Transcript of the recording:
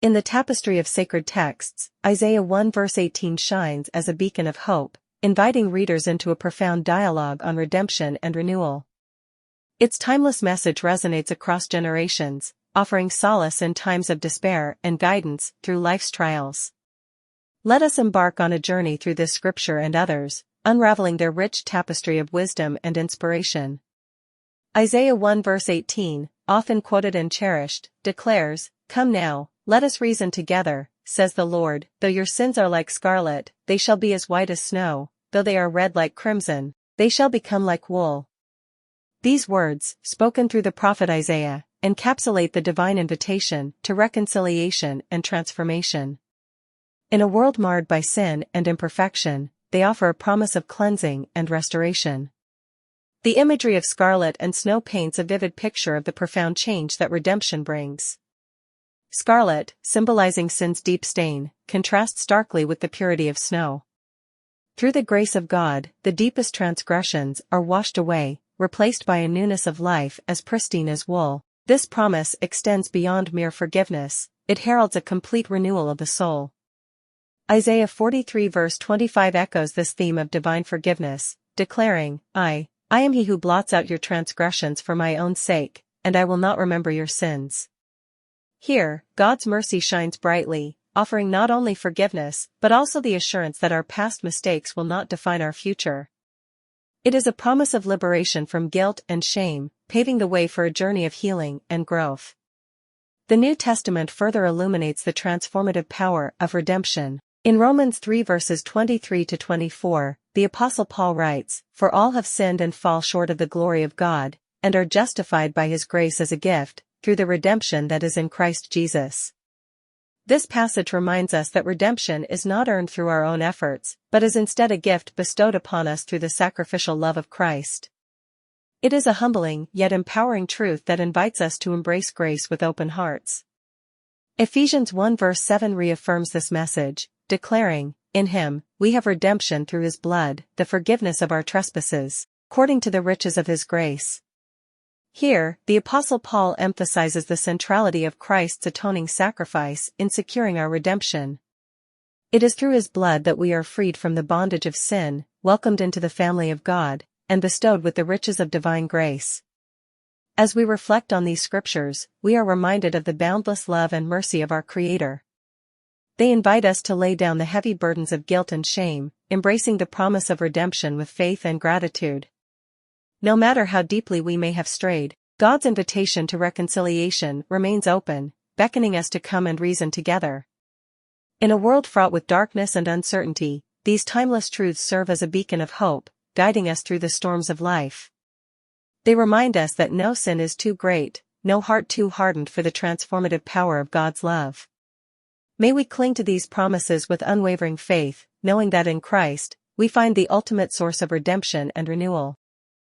In the tapestry of sacred texts, Isaiah 1 verse 18 shines as a beacon of hope, inviting readers into a profound dialogue on redemption and renewal. Its timeless message resonates across generations, offering solace in times of despair and guidance through life's trials. Let us embark on a journey through this scripture and others, unraveling their rich tapestry of wisdom and inspiration. Isaiah 1 verse 18, often quoted and cherished, declares, "Come now, let us reason together, says the Lord, though your sins are like scarlet, they shall be as white as snow, though they are red like crimson, they shall become like wool." These words, spoken through the prophet Isaiah, encapsulate the divine invitation to reconciliation and transformation. In a world marred by sin and imperfection, they offer a promise of cleansing and restoration. The imagery of scarlet and snow paints a vivid picture of the profound change that redemption brings. Scarlet, symbolizing sin's deep stain, contrasts starkly with the purity of snow. Through the grace of God, the deepest transgressions are washed away, replaced by a newness of life as pristine as wool. This promise extends beyond mere forgiveness, it heralds a complete renewal of the soul. Isaiah 43 verse 25 echoes this theme of divine forgiveness, declaring, I am he who blots out your transgressions for my own sake, and I will not remember your sins. Here, God's mercy shines brightly, offering not only forgiveness, but also the assurance that our past mistakes will not define our future. It is a promise of liberation from guilt and shame, paving the way for a journey of healing and growth. The New Testament further illuminates the transformative power of redemption. In Romans 3 verses 23 to 24, the Apostle Paul writes, "For all have sinned and fall short of the glory of God, and are justified by his grace as a gift, through the redemption that is in Christ Jesus." This passage reminds us that redemption is not earned through our own efforts, but is instead a gift bestowed upon us through the sacrificial love of Christ. It is a humbling yet empowering truth that invites us to embrace grace with open hearts. Ephesians 1 verse 7 reaffirms this message, declaring, "In him, we have redemption through his blood, the forgiveness of our trespasses, according to the riches of his grace." Here, the Apostle Paul emphasizes the centrality of Christ's atoning sacrifice in securing our redemption. It is through his blood that we are freed from the bondage of sin, welcomed into the family of God, and bestowed with the riches of divine grace. As we reflect on these scriptures, we are reminded of the boundless love and mercy of our Creator. They invite us to lay down the heavy burdens of guilt and shame, embracing the promise of redemption with faith and gratitude. No matter how deeply we may have strayed, God's invitation to reconciliation remains open, beckoning us to come and reason together. In a world fraught with darkness and uncertainty, these timeless truths serve as a beacon of hope, guiding us through the storms of life. They remind us that no sin is too great, no heart too hardened for the transformative power of God's love. May we cling to these promises with unwavering faith, knowing that in Christ, we find the ultimate source of redemption and renewal.